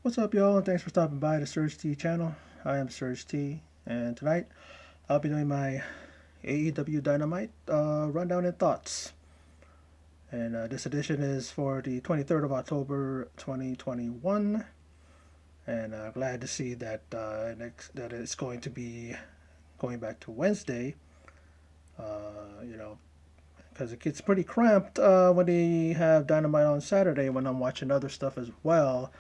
What's up, y'all? And thanks for stopping by the Surge T channel. I am Surge T, and tonight I'll be doing my AEW Dynamite rundown and thoughts. And this edition is for the 23rd of October, 2021. And glad to see that that it's going to be going back to Wednesday. You know, because it gets pretty cramped when they have Dynamite on Saturday when I'm watching other stuff as well.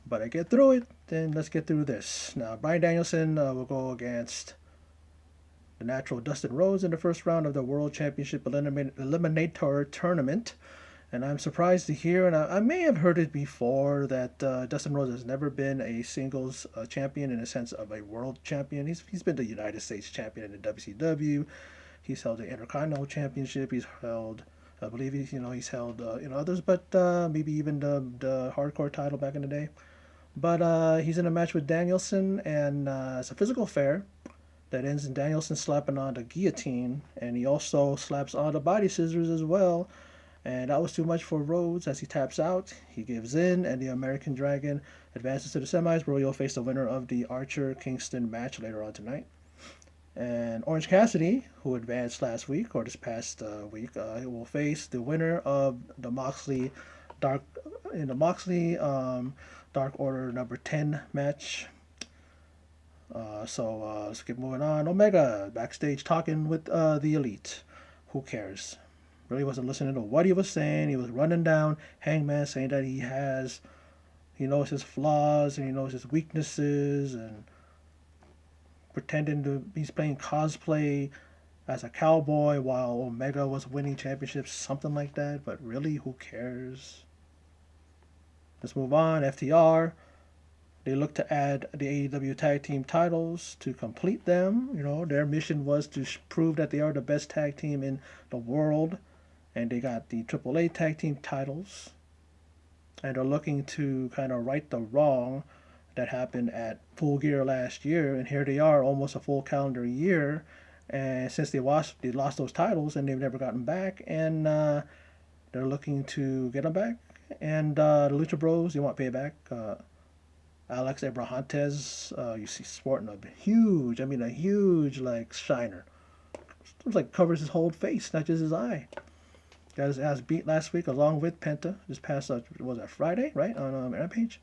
But I get through it, then let's get through this. Now, Bryan Danielson will go against the natural Dustin Rhodes in the first round of the World Championship Eliminator Tournament. And I'm surprised to hear, and I may have heard it before, that Dustin Rhodes has never been a singles champion in the sense of a world champion. He's been the United States champion in the WCW. He's held the Intercontinental Championship. He's held, I believe he's held others, but maybe even the hardcore title back in the day. But he's in a match with Danielson, and it's a physical affair that ends in Danielson slapping on the guillotine, and he also slaps on the body scissors as well. And that was too much for Rhodes as he taps out. He gives in, and the American Dragon advances to the semis, where he'll face the winner of the Archer Kingston match later on tonight. And Orange Cassidy, who advanced last week or this past week, will face the winner of the Dark Moxley Dark Order number 10 match. Let's keep moving on. Omega backstage talking with the Elite. Who cares? Really wasn't listening to what he was saying. He was running down Hangman, saying that he knows his flaws and he knows his weaknesses, and pretending to he's playing cosplay as a cowboy while Omega was winning championships, something like that. But really, who cares? Let's move on. FTR. They look to add the AEW tag team titles to complete them. Their mission was to prove that they are the best tag team in the world, and they got the AAA tag team titles, and are looking to kind of right the wrong that happened at Full Gear last year. And here they are, almost a full calendar year, and since they lost those titles and they've never gotten back, and they're looking to get them back. And the Lucha Bros, they want payback. Alex Abrahantes, you see sporting a huge like shiner. It's like covers his whole face, not just his eye. Got his ass beat last week along with Penta. This past was that Friday, right, on Rampage.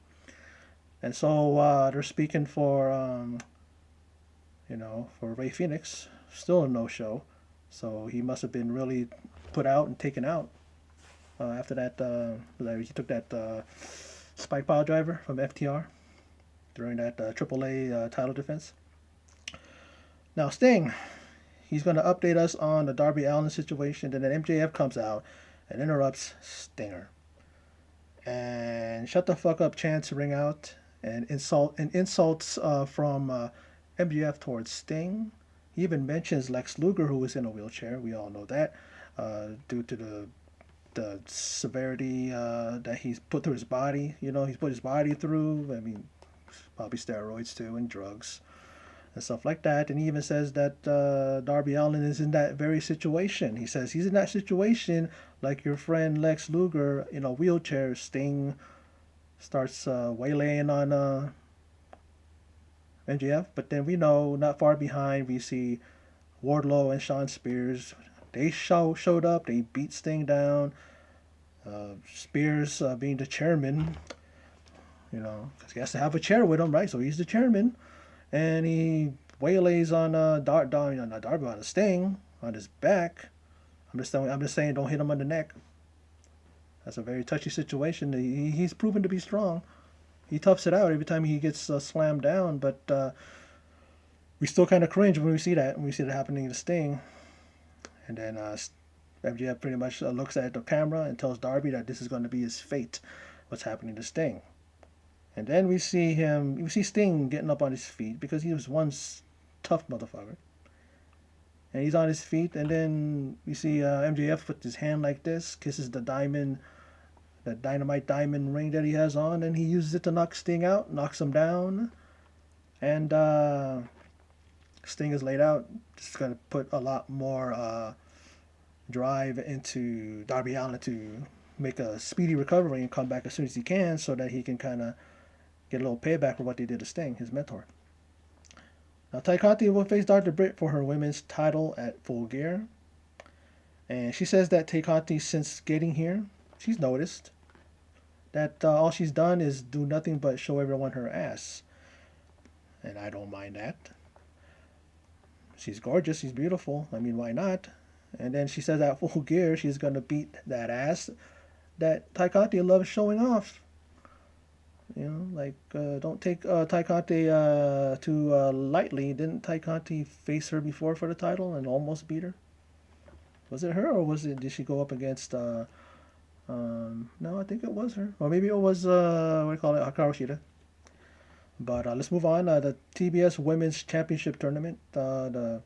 And so they're speaking for Ray Phoenix. Still a no show. So he must have been really put out and taken out after that. He took that spike pile driver from FTR during that AAA title defense. Now Sting, he's going to update us on the Darby Allin situation. Then MJF comes out and interrupts Stinger. And shut the fuck up chants ring out, and insults from MJF towards Sting. He even mentions Lex Luger, who was in a wheelchair. We all know that, due to the severity that he's put through his body. He's put his body through. I mean, probably steroids too and drugs and stuff like that. And he even says that Darby Allin is in that very situation. He says he's in that situation like your friend Lex Luger in a wheelchair. Sting starts waylaying on MJF, but then we know not far behind we see Wardlow and Shawn Spears. They showed up. They beat Sting down. Spears being the chairman, because he has to have a chair with him, right? So he's the chairman, and he waylays on Darby on a Sting on his back. I'm just saying, don't hit him on the neck. That's a very touchy situation. He's proven to be strong. He toughs it out every time he gets slammed down, but we still kind of cringe when we see that happening to Sting. And then MJF pretty much looks at the camera and tells Darby that this is going to be his fate. What's happening to Sting? And then we see Sting getting up on his feet because he was once tough motherfucker. And he's on his feet, and then we see MJF put his hand like this, kisses the dynamite diamond ring that he has on, and he uses it to knock Sting out, knocks him down, and Sting is laid out. This is going to put a lot more drive into Darby Allin to make a speedy recovery and come back as soon as he can, so that he can kind of get a little payback for what they did to Sting, his mentor. Now, Tay Conti will face Dr. Britt for her women's title at Full Gear. And she says that Tay Conti, since getting here, she's noticed that all she's done is do nothing but show everyone her ass. And I don't mind that. She's gorgeous, she's beautiful. I mean, why not? And then she says at Full Gear she's going to beat that ass that Tay Conti loves showing off. You know, like, don't take Tay Conti too lightly. Didn't Tay Conti face her before for the title and almost beat her? Was it her, or did she go up against, no, I think it was her. Or maybe it was, what do you call it, Hikaru Shida. But let's move on. The TBS Women's Championship Tournament. It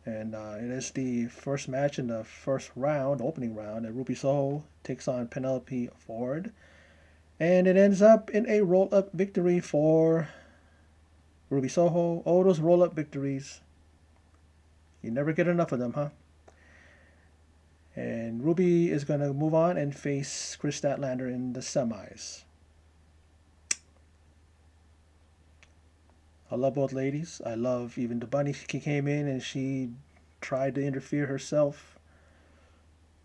is the first match in the first round, opening round. And Ruby Soho takes on Penelope Ford. And it ends up in a roll-up victory for Ruby Soho. Oh, those roll-up victories. You never get enough of them, huh? And Ruby is going to move on and face Chris Statlander in the semis. I love both ladies. I love even the bunny. She came in and she tried to interfere herself.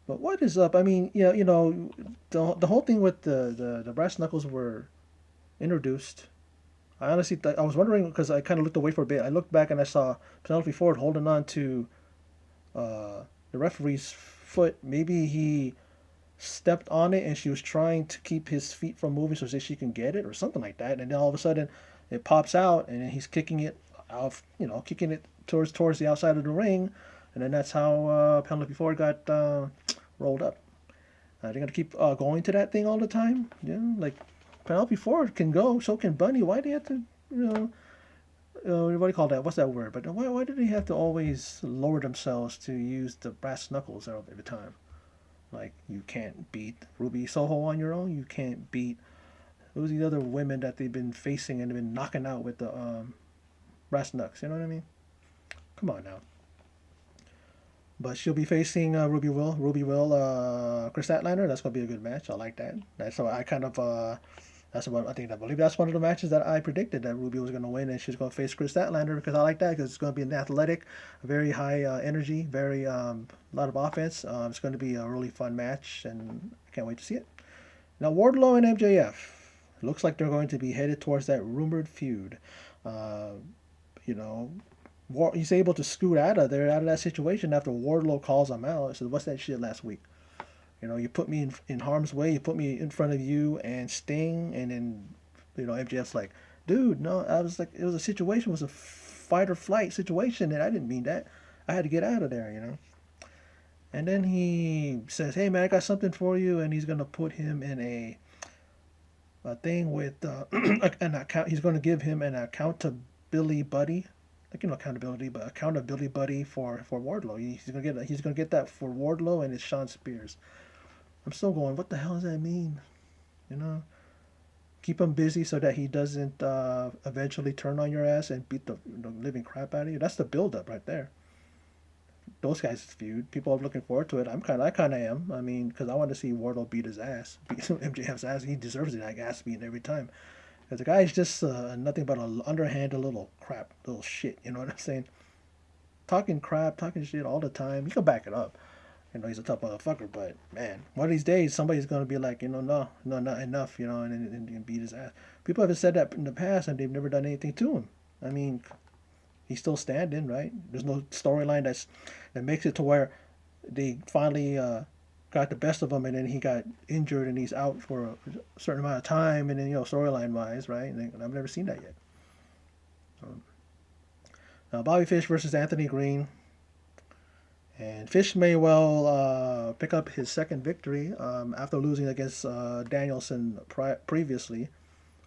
But what is up? I mean, yeah, you know, the whole thing with the brass knuckles were introduced. I honestly I was wondering because I kind of looked away for a bit. I looked back and I saw Penelope Ford holding on to the referee's foot. Maybe he stepped on it and she was trying to keep his feet from moving so that she can get it or something like that. And then all of a sudden it pops out and then he's kicking it out, you know, kicking it towards the outside of the ring. And then that's how Penelope Ford got rolled up. They're going to keep going to that thing all the time. You know, like Penelope Ford can go, so can Bunny. Why do they have to, you know, what do you call that? What's that word? But why do they have to always lower themselves to use the brass knuckles every time? Like, you can't beat Ruby Soho on your own. You can't beat those are the other women that they've been facing and they've been knocking out with the brass knucks. You know what I mean? Come on now. But she'll be facing Ruby Will, Chris Statlander. That's gonna be a good match. I like that. That's what I kind of. That's what I believe that's one of the matches that I predicted that Ruby was gonna win, and she's gonna face Chris Statlander because I like that because it's gonna be an athletic, very high energy, very lot of offense. It's going to be a really fun match, and I can't wait to see it. Now Wardlow and MJF. Looks like they're going to be headed towards that rumored feud. You know, he's able to scoot out of that situation after Wardlow calls him out. He said, "What's that shit last week? You know, you put me in harm's way. You put me in front of you and Sting." And then, you know, MJF's like, "Dude, no, I was like, it was a situation. It was a fight or flight situation, and I didn't mean that. I had to get out of there, you know." And then he says, "Hey man, I got something for you," and he's gonna put him in a thing with an account. He's going to give him an accountability buddy, like, you know, accountability buddy for Wardlow. He's gonna get that for Wardlow, and it's Sean Spears. I'm still going, what the hell does that mean? You know, keep him busy so that he doesn't eventually turn on your ass and beat the living crap out of you. That's the build up right there. Those guys feud. People are looking forward to it. I kind of am. I mean, because I want to see Wardlow beat his ass, beat MJF's ass. He deserves it. Like ass beating every time. Because the guy is just nothing but an underhanded little crap, little shit. You know what I'm saying? Talking crap, talking shit all the time. You can back it up. You know, he's a tough motherfucker. But man, one of these days somebody's gonna be like, you know, no, not enough. You know, and beat his ass. People have said that in the past, and they've never done anything to him. I mean, he's still standing, right? There's no storyline that makes it to where they finally got the best of him, and then he got injured and he's out for a certain amount of time, and then, you know, storyline wise, right? And I've never seen that yet. Now Bobby Fish versus Anthony Green, and Fish may well pick up his second victory after losing against Danielson previously.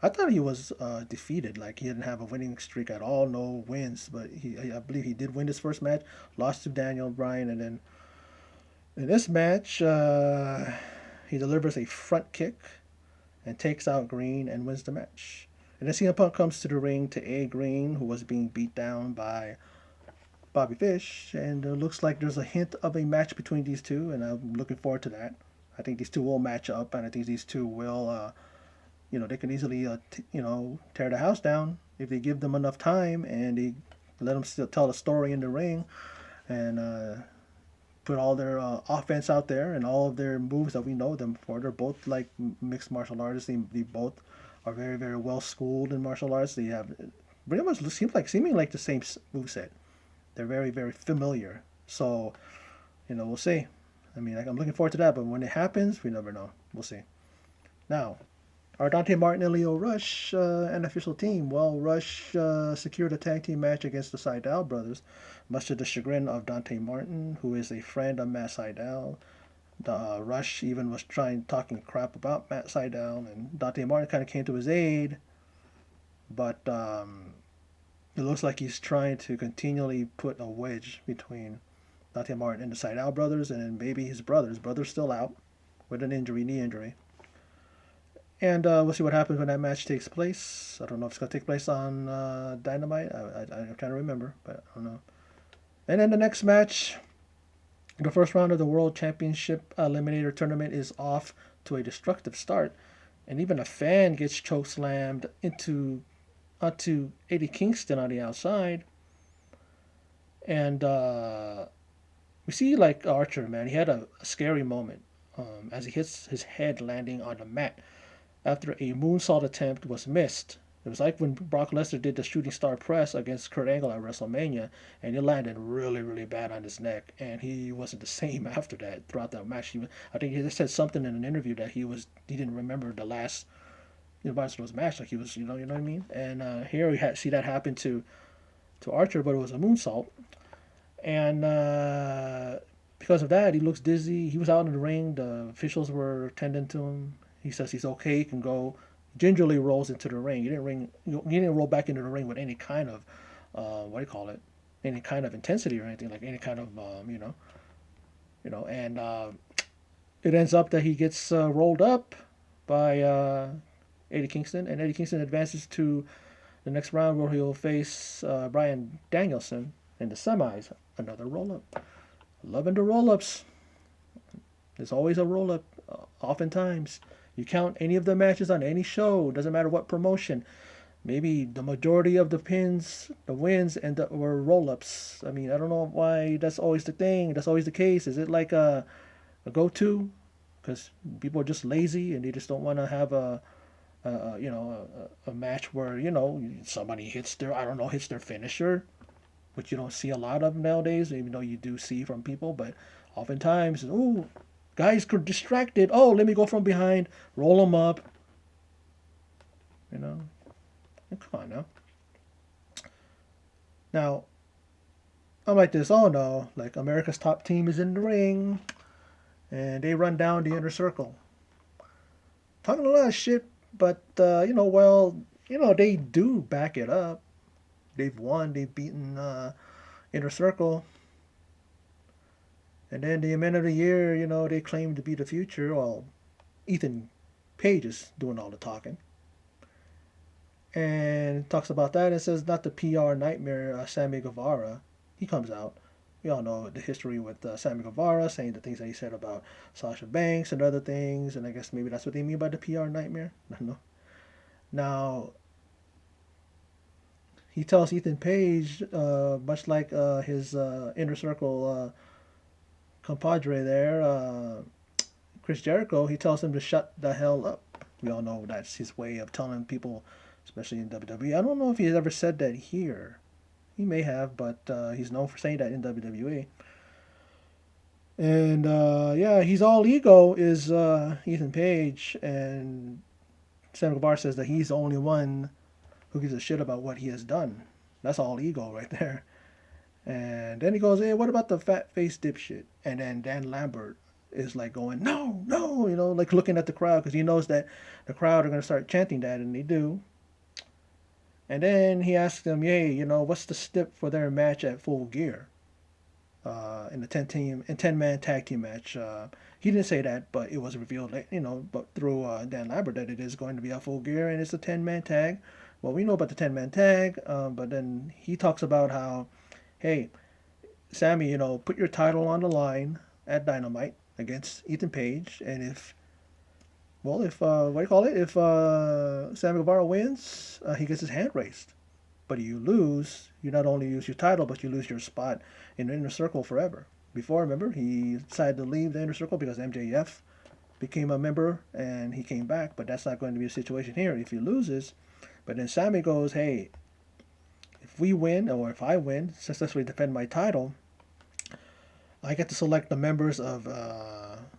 I thought he was defeated, like he didn't have a winning streak at all, no wins. But I believe he did win his first match, lost to Daniel Bryan, and then in this match, he delivers a front kick and takes out Green and wins the match. And then CM Punk comes to the ring to aid Green, who was being beat down by Bobby Fish, and it looks like there's a hint of a match between these two, and I'm looking forward to that. I think these two will match up, and I think these two will they can easily, tear the house down if they give them enough time and they let them still tell the story in the ring and put all their offense out there and all of their moves that we know them for. They're both like mixed martial artists. They both are very, very well schooled in martial arts. They have pretty much seeming like the same move set. They're very, very familiar. So, we'll see. I mean, I'm looking forward to that, but when it happens, we never know. We'll see. Now, are Dante Martin and Leo Rush an official team? Well, Rush secured a tag team match against the Sydal brothers, much to the chagrin of Dante Martin, who is a friend of Matt Sydal. Rush even was talking crap about Matt Sydal, and Dante Martin kind of came to his aid, but it looks like he's trying to continually put a wedge between Dante Martin and the Sydal brothers, and then maybe his brothers. Brother's still out with an knee injury. And we'll see what happens when that match takes place. I don't know if it's going to take place on Dynamite. I'm trying to remember, but I don't know. And then the next match, the first round of the World Championship Eliminator Tournament is off to a destructive start. And even a fan gets chokeslammed onto Eddie Kingston on the outside. And we see like Archer, man. He had a scary moment as he hits his head landing on the mat after a moonsault attempt was missed. It was like when Brock Lesnar did the shooting star press against Kurt Angle at WrestleMania, and it landed really, really bad on his neck, and he wasn't the same after that. Throughout that match, I think he said something in an interview that he didn't remember the last Barcelona's match, like he was, you know what I mean. And here we see that happen to Archer, but it was a moonsault, and because of that, he looks dizzy. He was out in the ring. The officials were tending to him. He says he's okay. He can go. Gingerly rolls into the ring. He didn't roll back into the ring with any kind of, what do you call it? Any kind of intensity or anything, like any kind of, And it ends up that he gets rolled up by Eddie Kingston, and Eddie Kingston advances to the next round where he'll face Bryan Danielson in the semis. Another roll up. Loving the roll ups. There's always a roll up. Oftentimes. You count any of the matches on any show, doesn't matter what promotion. Maybe the majority of the wins, were roll-ups. I mean, I don't know why that's always the thing. That's always the case. Is it like a go-to? Because people are just lazy and they just don't want to have a match where somebody hits their finisher, which you don't see a lot of nowadays. Even though you do see from people, but oftentimes, guys are distracted. Oh, let me go from behind, roll them up. Come on now. Now, I'm like this. Oh no, like America's top team is in the ring, and they run down the inner circle, talking a lot of shit. But they do back it up. They've won. They've beaten inner circle. And then the event of the year, they claim to be the future. Well, Ethan Page is doing all the talking. And talks about that and says not the PR nightmare, Sammy Guevara. He comes out. We all know the history with Sammy Guevara, saying the things that he said about Sasha Banks and other things. And I guess maybe that's what they mean by the PR nightmare. I don't know. Now, he tells Ethan Page, much like his inner circle compadre there, Chris Jericho, he tells him to shut the hell up. We all know that's his way of telling people, especially in WWE. I don't know if he's ever said that here. He may have, but he's known for saying that in WWE. And he's all ego is Ethan Page, and Sam Guevara says that he's the only one who gives a shit about what he has done. That's all ego right there. And then he goes, hey, what about the fat face dipshit? And then Dan Lambert is like going, no, like looking at the crowd because he knows that the crowd are going to start chanting that, and they do. And then he asks them, hey, what's the stip for their match at Full Gear? In the 10-man tag team match. He didn't say that, but it was revealed, but through Dan Lambert that it is going to be a Full Gear and it's a 10-man tag. Well, we know about the 10-man tag, but then he talks about how, hey, Sammy, put your title on the line at Dynamite against Ethan Page, and if Well, if what do you call it? If Sammy Guevara wins, he gets his hand raised. But you lose, you not only lose your title, but you lose your spot in the inner circle forever. Before, remember, he decided to leave the inner circle because MJF became a member and he came back. But that's not going to be a situation here. If he loses, but then Sammy goes, hey, if we win or if I win, successfully defend my title, I get to select the members of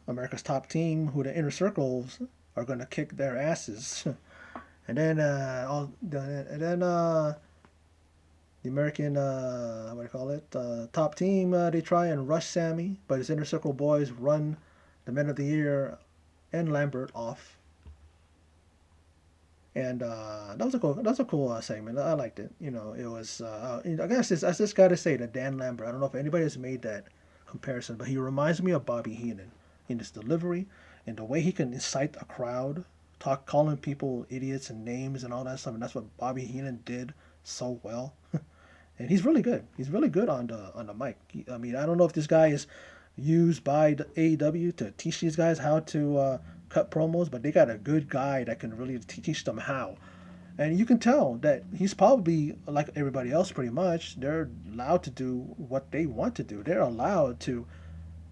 America's top team who the inner circles are going to kick their asses. And then the American what do you call it top team, they try and rush Sammy, but his inner circle boys run the Men of the Year and Lambert off. And that was a cool segment. I liked it. It was. I guess I just gotta say that Dan Lambert. I don't know if anybody has made that comparison, but he reminds me of Bobby Heenan in his delivery and the way he can incite a crowd, calling people idiots and names and all that stuff. And that's what Bobby Heenan did so well. And he's really good. He's really good on the mic. I mean, I don't know if this guy is used by the AEW to teach these guys how to cut promos, but they got a good guy that can really teach them how. And you can tell that he's probably like everybody else, pretty much. They're allowed to do what they want to do. They're allowed to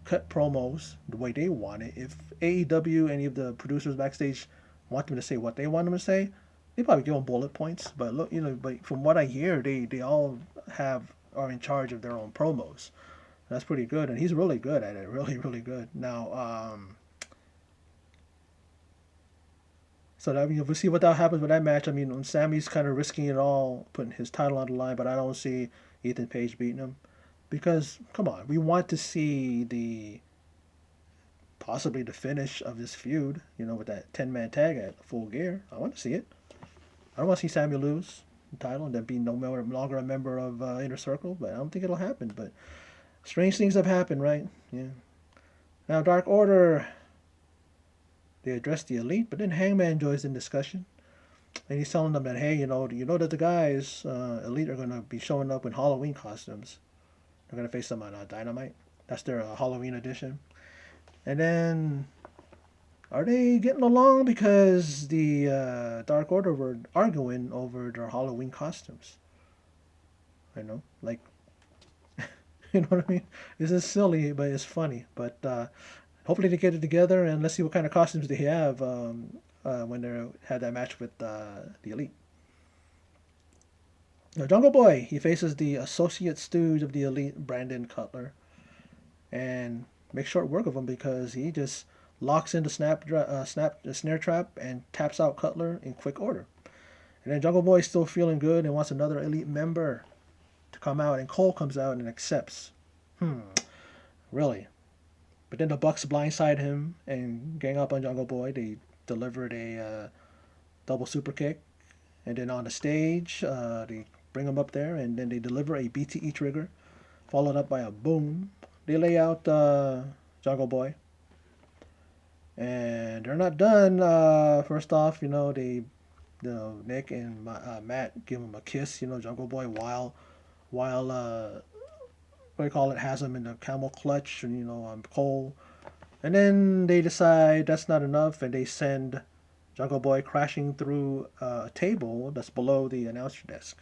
cut promos the way they want it. If AEW, any of the producers backstage, want them to say what they want them to say, they probably give them bullet points. But look, but from what I hear, they all are in charge of their own promos. That's pretty good, and he's really good at it. Really, really good. Now, so that, we'll see what that happens with that match. I mean, Sammy's kind of risking it all, putting his title on the line, but I don't see Ethan Page beating him because, come on, we want to see possibly the finish of this feud. With that 10-man tag at Full Gear. I want to see it. I don't want to see Sammy lose the title and then be no longer a member of Inner Circle, but I don't think it'll happen. But strange things have happened, right? Yeah. Now, Dark Order, they address the Elite, but then Hangman joins in discussion. And he's telling them that, hey, you know that the guys, Elite, are going to be showing up in Halloween costumes. They're going to face them on Dynamite. That's their Halloween edition. And then, are they getting along because the Dark Order were arguing over their Halloween costumes? I know, like, you know what I mean? This is silly, but it's funny. But hopefully they get it together, and let's see what kind of costumes they have when they had that match with the Elite. Now, Jungle Boy, he faces the associate stooge of the Elite, Brandon Cutler, and makes short work of him because he just locks in the snare trap and taps out Cutler in quick order. And then Jungle Boy is still feeling good and wants another Elite member to come out, and Cole comes out and accepts. Really? But then the Bucks blindside him and gang up on Jungle Boy. They delivered a double super kick, and then on the stage they bring him up there, and then they deliver a BTE trigger, followed up by a boom. They lay out Jungle Boy, and they're not done. First off, Nick and Matt give him a kiss. Jungle Boy while what do you call it, has him in the camel clutch, and Cole. And then they decide that's not enough, and they send Jungle Boy crashing through a table that's below the announcer desk.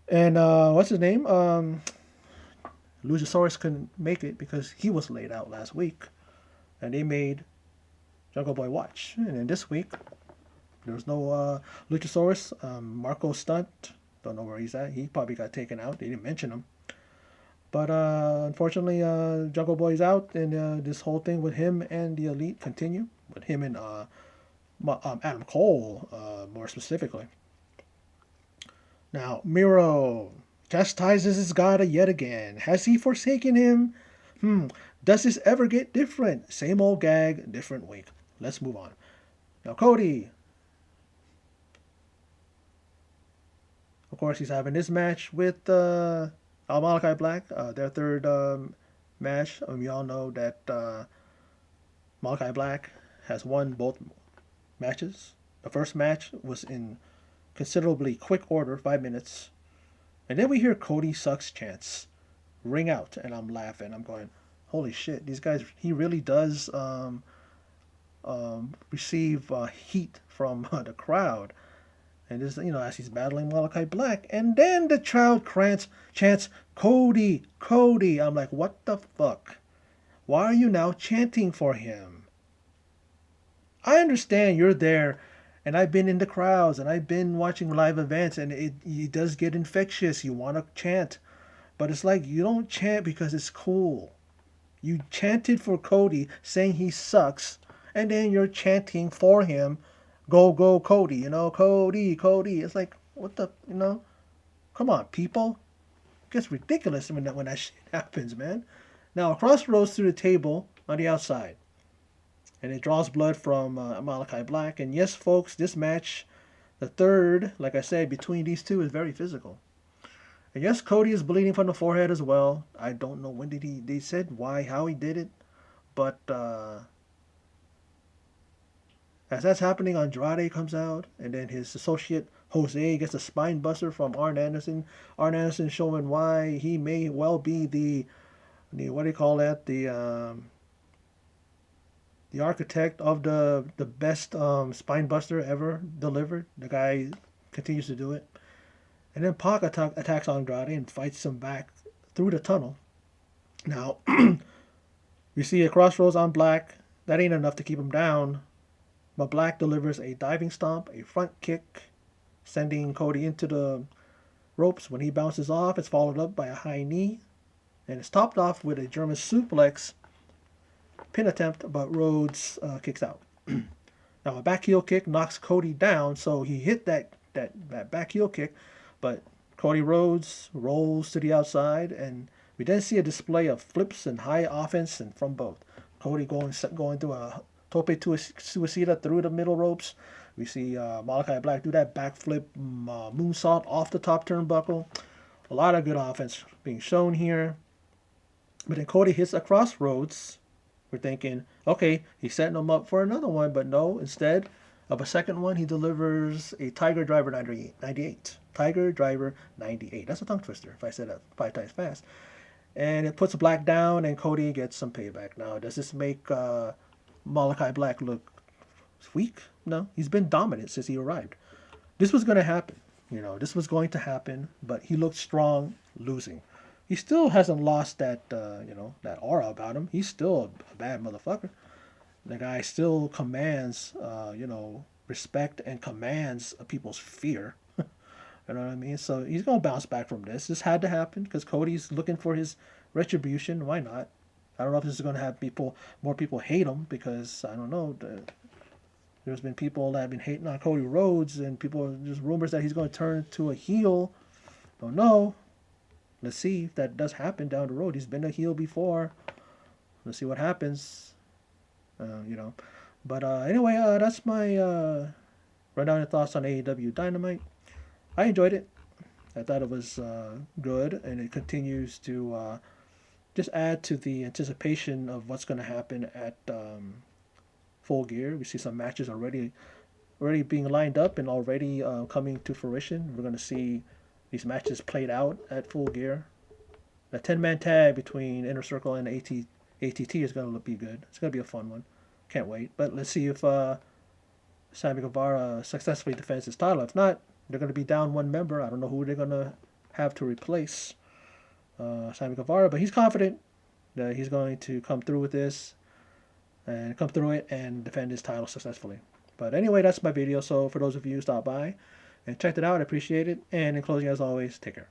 And what's his name? Luchasaurus couldn't make it because he was laid out last week, and they made Jungle Boy watch. And then this week, there was no Luchasaurus. Marco Stunt, don't know where he's at. He probably got taken out. They didn't mention him. But unfortunately, Jungle Boy's out, and this whole thing with him and the Elite continue. With him and Adam Cole, more specifically. Now, Miro chastises his god yet again. Has he forsaken him? Does this ever get different? Same old gag, different week. Let's move on. Now, Cody. Of course, he's having this match with Malachi Black, their third match. We all know that Malachi Black has won both matches. The first match was in considerably quick order, 5 minutes. And then we hear Cody sucks chants ring out, and I'm laughing. I'm going, holy shit, these guys, he really does receive heat from the crowd. And this, as he's battling Malachi Black, and then the crowd chants, Cody, Cody. I'm like, what the fuck? Why are you now chanting for him? I understand you're there, and I've been in the crowds, and I've been watching live events, and it does get infectious. You want to chant, but it's like you don't chant because it's cool. You chanted for Cody, saying he sucks, and then you're chanting for him, go, go, Cody, Cody, Cody. It's like, what the. Come on, people. It gets ridiculous when that shit happens, man. Now, a crossroads through the table on the outside, and it draws blood from Malachi Black. And yes, folks, this match, the third, like I said, between these two is very physical. And yes, Cody is bleeding from the forehead as well. I don't know when did they said why, how he did it, but as that's happening, Andrade comes out, and then his associate Jose gets a spine buster from Arn Anderson. Arn Anderson showing why he may well be the what do you call that, the architect of the best spine buster ever delivered. The guy continues to do it, and then Pac attacks Andrade and fights him back through the tunnel. Now we see a crossroads on Black. That ain't enough to keep him down. But Black delivers a diving stomp, a front kick, sending Cody into the ropes. When he bounces off, it's followed up by a high knee, and it's topped off with a German suplex pin attempt, but Rhodes kicks out. Now a back heel kick knocks Cody down, so he hit that back heel kick, but Cody Rhodes rolls to the outside, and we then see a display of flips and high offense and from both. Cody going through a tope suicida through the middle ropes. We see Malachi Black do that backflip moonsault off the top turnbuckle. A lot of good offense being shown here. But then Cody hits a crossroads. We're thinking, okay, he's setting him up for another one, but no, instead of a second one, he delivers a Tiger Driver 98. Tiger Driver 98. That's a tongue twister if I said that 5 times fast. And it puts Black down, and Cody gets some payback. Now, does this make Malachi Black look weak? No, he's been dominant since he arrived. This was going to happen. This was going to happen, but he looked strong losing. He still hasn't lost that, that aura about him. He's still a bad motherfucker. The guy still commands, respect and commands people's fear. You know what I mean? So he's going to bounce back from this. This had to happen because Cody's looking for his retribution. Why not? I don't know if this is going to have more people hate him because, I don't know, there's been people that have been hating on Cody Rhodes, and just rumors that he's going to turn into a heel. Don't know. Let's see if that does happen down the road. He's been a heel before. Let's see what happens. But anyway, that's my rundown of thoughts on AEW Dynamite. I enjoyed it. I thought it was good, and it continues to just add to the anticipation of what's going to happen at Full Gear. We see some matches already being lined up and already coming to fruition. We're going to see these matches played out at Full Gear. The 10-man tag between Inner Circle and ATT is going to be good. It's going to be a fun one. Can't wait. But let's see if Sammy Guevara successfully defends his title. If not, they're going to be down one member. I don't know who they're going to have to replace Sammy Guevara, but he's confident that he's going to come through with this and come through it and defend his title successfully. But anyway, that's my video. So for those of you who stopped by and checked it out, I appreciate it. And in closing, as always, take care.